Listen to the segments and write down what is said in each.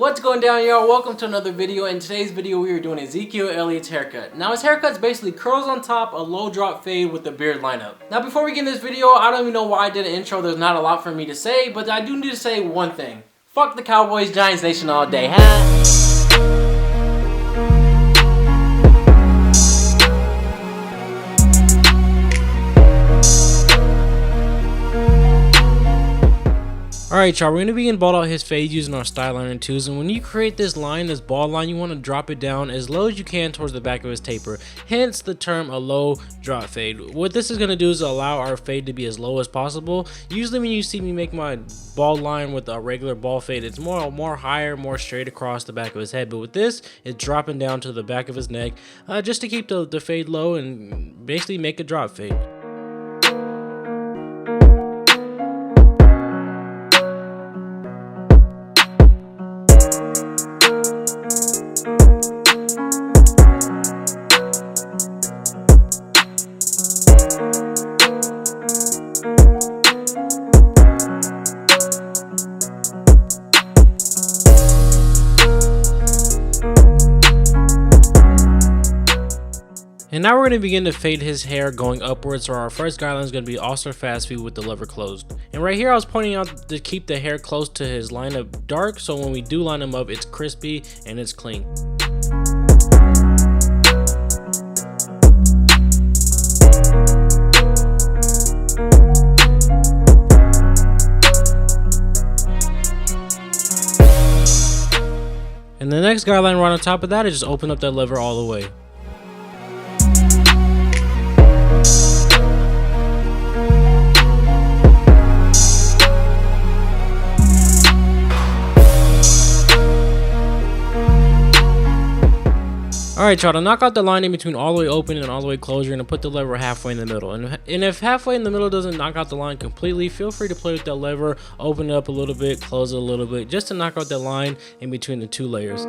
What's going down, y'all? Welcome to another video. In today's video we are doing Ezekiel Elliott's haircut. Now his haircut's basically curls on top, a low drop fade with the beard lineup. Now before we get in this video, I don't even know why I did an intro. There's not a lot for me to say, but I do need to say one thing. Fuck the Cowboys, Giants Nation all day, huh? Alright y'all, we're going to begin bald out his fade using our style liner tools, and when you create this line, this bald line, you want to drop it down as low as you can towards the back of his taper, hence the term a low drop fade. What this is going to do is allow our fade to be as low as possible. Usually when you see me make my bald line with a regular bald fade, it's more higher, more straight across the back of his head, but with this, it's dropping down to the back of his neck, just to keep the fade low and basically make a drop fade. And now we're going to begin to fade his hair going upwards, so our first guideline is going to be also fast feed with the lever closed. And right here I was pointing out to keep the hair close to his lineup dark, so when we do line him up, it's crispy and it's clean. And the next guideline right on top of that is just open up that lever all the way. Alright y'all, to knock out the line in between all the way open and all the way closed, you're going to put the lever halfway in the middle. And if halfway in the middle doesn't knock out the line completely, feel free to play with that lever, open it up a little bit, close it a little bit, just to knock out that line in between the two layers.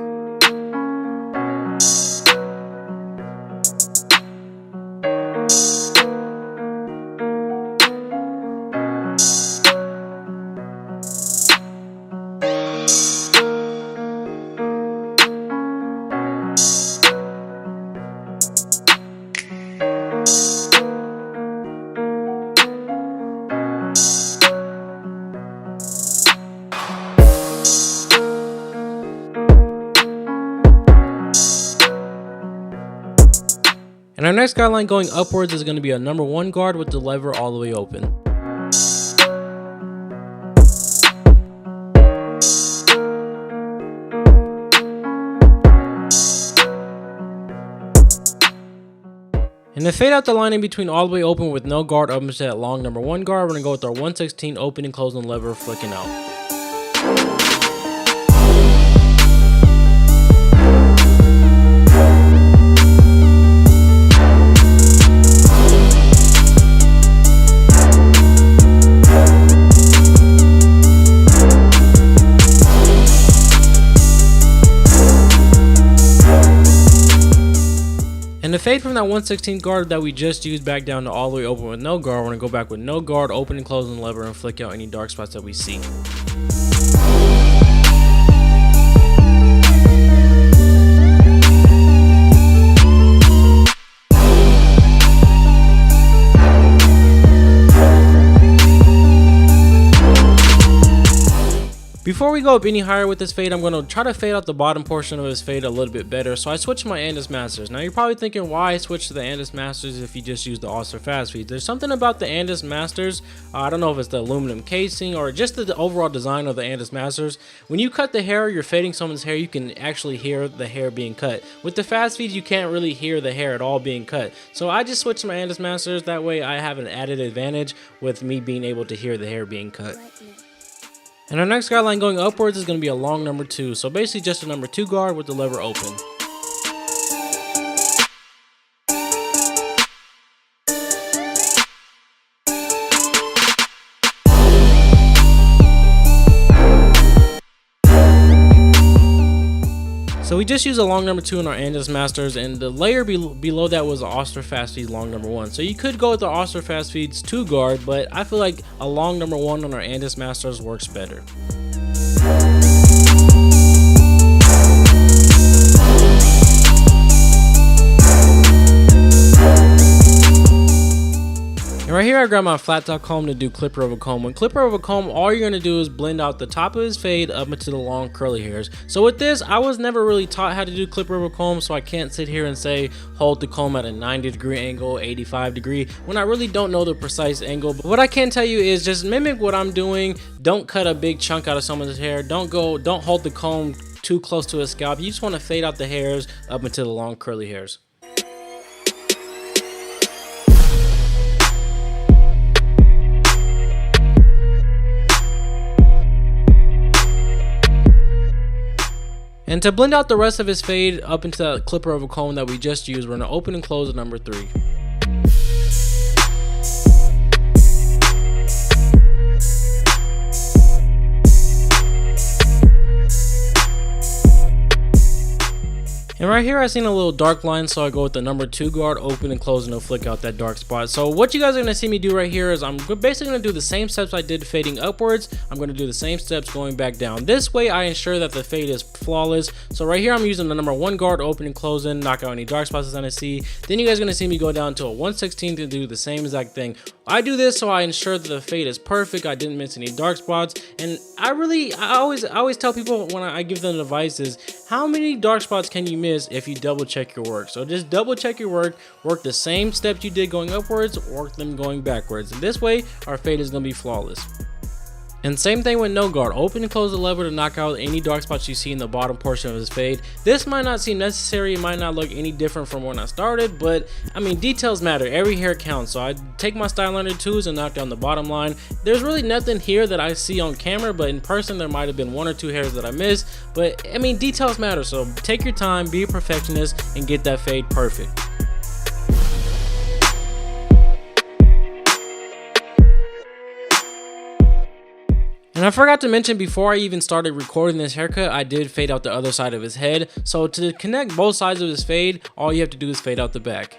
And our next guideline going upwards is going to be a number 1 guard with the lever all the way open. And to fade out the line in between all the way open with no guard up into that long number 1 guard, we're going to go with our 1/16 open and closing lever flicking out. And to fade from that 1/16 guard that we just used back down to all the way open with no guard, we're going to go back with no guard, open and closing the lever, and flick out any dark spots that we see. Before we go up any higher with this fade, I'm going to try to fade out the bottom portion of his fade a little bit better, so I switched to my Andis Masters. Now you're probably thinking why I switched to the Andis Masters if you just use the Ultra Fast Feed. There's something about the Andis Masters, I don't know if it's the aluminum casing or just the overall design of the Andis Masters. When you cut the hair, you're fading someone's hair, you can actually hear the hair being cut. With the Fast Feed, you can't really hear the hair at all being cut. So I just switched to my Andis Masters, that way I have an added advantage with me being able to hear the hair being cut. And our next guideline going upwards is going to be a long number 2, so basically just a number 2 guard with the lever open. So we just used a long number 2 in our Andis Masters, and the layer below that was an Oster Fast Feed long number 1. So you could go with the Oster Fast Feeds 2 guard, but I feel like a long number 1 on our Andis Masters works better. here I grab my flat top comb to do clipper over comb. When clipper over comb, all you're gonna do is blend out the top of his fade up into the long curly hairs. So with this, I was never really taught how to do clipper over comb, so I can't sit here and say hold the comb at a 90-degree angle, 85-degree, when I really don't know the precise angle. But what I can tell you is just mimic what I'm doing. Don't cut a big chunk out of someone's hair. Don't hold the comb too close to his scalp. You just want to fade out the hairs up into the long curly hairs. And to blend out the rest of his fade up into that clipper over comb that we just used, we're going to open and close at number 3. And right here I seen a little dark line, so I go with the number 2 guard, open and close, and it'll flick out that dark spot. So what you guys are going to see me do right here is I'm basically going to do the same steps I did fading upwards. I'm going to do the same steps going back down. This way I ensure that the fade is flawless. So right here I'm using the number 1 guard, open and close in, knock out any dark spots as I see. Then you guys are going to see me go down to a 1/16 to do the same exact thing. I do this so I ensure that the fade is perfect. I didn't miss any dark spots. And I always tell people when I give them advice is, how many dark spots can you miss if you double check your work? So just double check your work the same steps you did going upwards, work them going backwards. And this way our fade is going to be flawless. And same thing with no guard, open and close the lever to knock out any dark spots you see in the bottom portion of his fade. This might not seem necessary, it might not look any different from when I started, but I mean, details matter, every hair counts. So I take my style liner tools and knock down the bottom line. There's really nothing here that I see on camera, but in person there might have been 1 or 2 hairs that I missed. But I mean, details matter, so take your time, be a perfectionist, and get that fade perfect. And I forgot to mention, before I even started recording this haircut, I did fade out the other side of his head. So to connect both sides of his fade, all you have to do is fade out the back.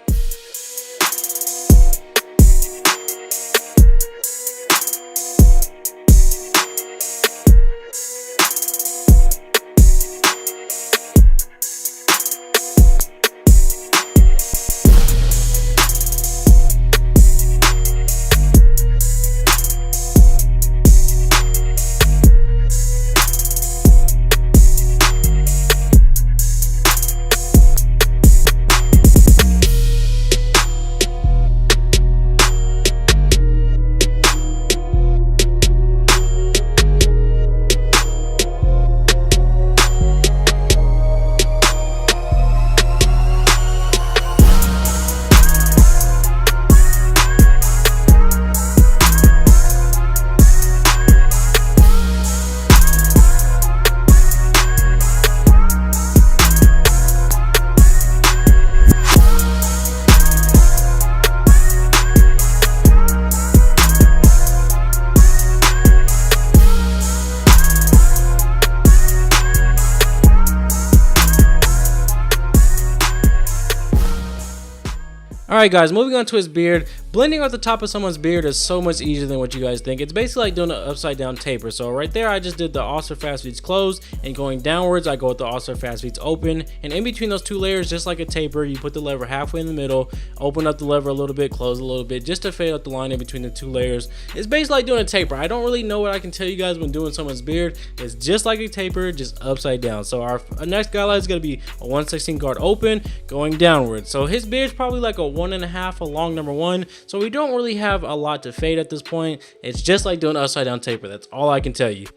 Alright guys, moving on to his beard. Blending out the top of someone's beard is so much easier than what you guys think. It's basically like doing an upside down taper. So right there I just did the All-Star Fast Feeds closed, and going downwards I go with the All-Star Fast Feeds open, and in between those 2 layers, just like a taper, you put the lever halfway in the middle, open up the lever a little bit, close a little bit, just to fade out the line in between the 2 layers. It's basically like doing a taper. I don't really know what I can tell you guys when doing someone's beard. It's just like a taper, just upside down. So our next guideline is going to be a 1/16 guard open, going downwards. So his beard's probably like a 1.5 along number 1, so we don't really have a lot to fade at this point. It's just like doing upside down taper. That's all I can tell you.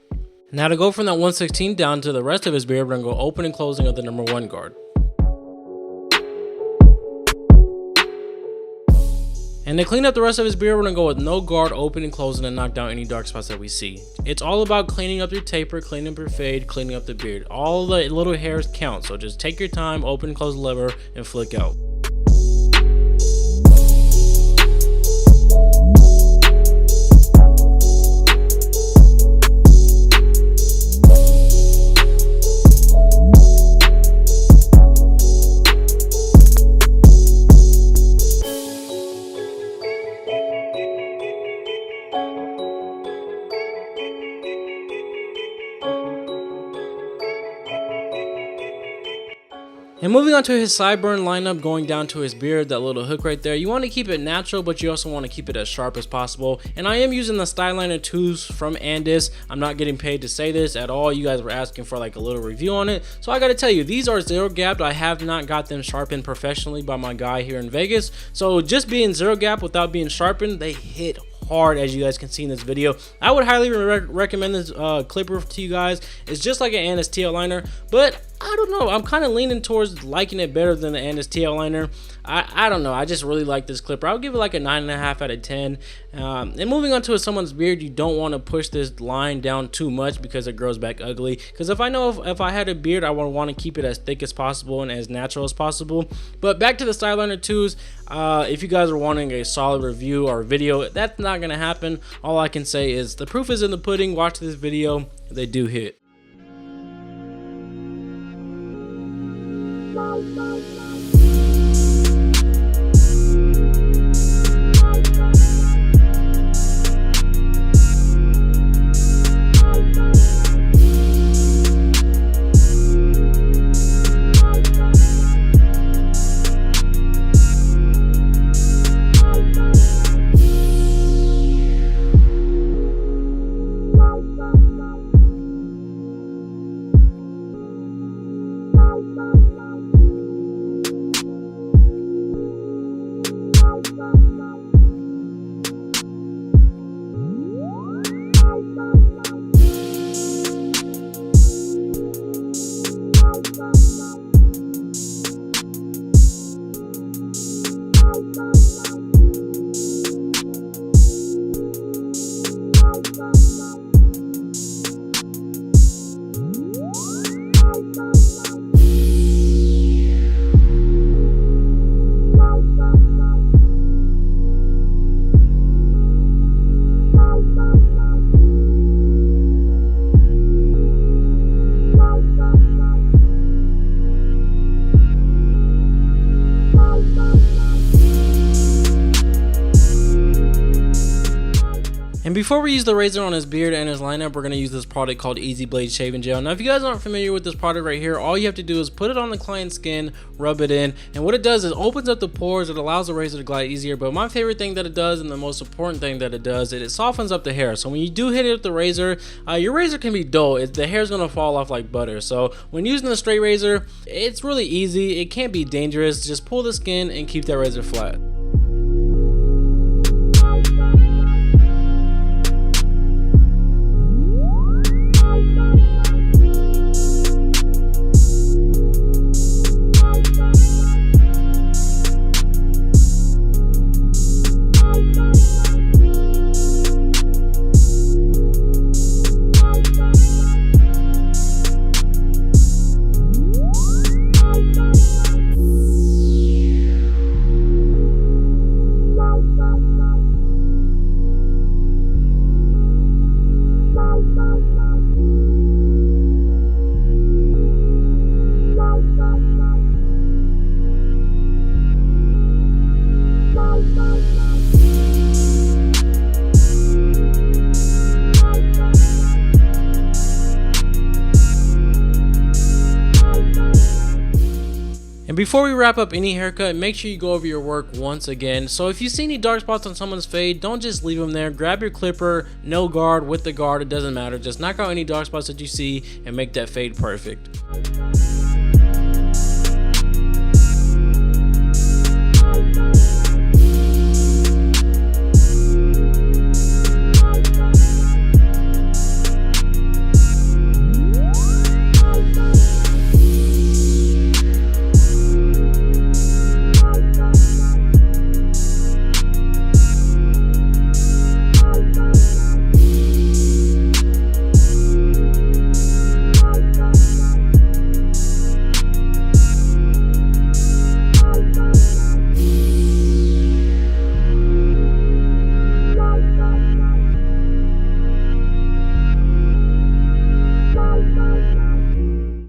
Now to go from that 1/16 down to the rest of his beard, we're gonna go open and closing of the number 1 guard. And to clean up the rest of his beard, we're gonna go with no guard, open and closing, and knock down any dark spots that we see. It's all about cleaning up your taper, cleaning up your fade, cleaning up the beard. All the little hairs count, so just take your time, open and close the lever, and flick out. And moving on to his sideburn lineup, going down to his beard, that little hook right there, you want to keep it natural, but you also want to keep it as sharp as possible. And I am using the Styliner 2s from Andis. I'm not getting paid to say this at all. You guys were asking for like a little review on it, so I got to tell you, these are zero gapped. I have not got them sharpened professionally by my guy here in Vegas, so just being zero gap without being sharpened, they hit hard, as you guys can see in this video. I would highly recommend this clipper to you guys. It's just like an Andis TL liner, but I don't know, I'm kind of leaning towards liking it better than the Andis TL liner. I don't know, I just really like this clipper. I'll give it like a 9.5 out of 10. And moving on to someone's beard, you don't want to push this line down too much because it grows back ugly. Because if I had a beard, I would want to keep it as thick as possible and as natural as possible. But back to the Styliner 2s, if you guys are wanting a solid review or video, that's not going to happen. All I can say is the proof is in the pudding. Watch this video, they do hit. And before we use the razor on his beard and his lineup, we're going to use this product called Easy Blade Shaving Gel. Now, if you guys aren't familiar with this product right here, all you have to do is put it on the client's skin, rub it in, and what it does is opens up the pores. It allows the razor to glide easier. But my favorite thing that it does, and the most important thing that it does, is it softens up the hair. So when you do hit it with the razor, your razor can be dull. The hair's going to fall off like butter. So when using the straight razor, it's really easy. It can't be dangerous. Just pull the skin and keep that razor flat. And before we wrap up any haircut, make sure you go over your work once again. So if you see any dark spots on someone's fade, don't just leave them there. Grab your clipper, no guard, with the guard, it doesn't matter. Just knock out any dark spots that you see and make that fade perfect.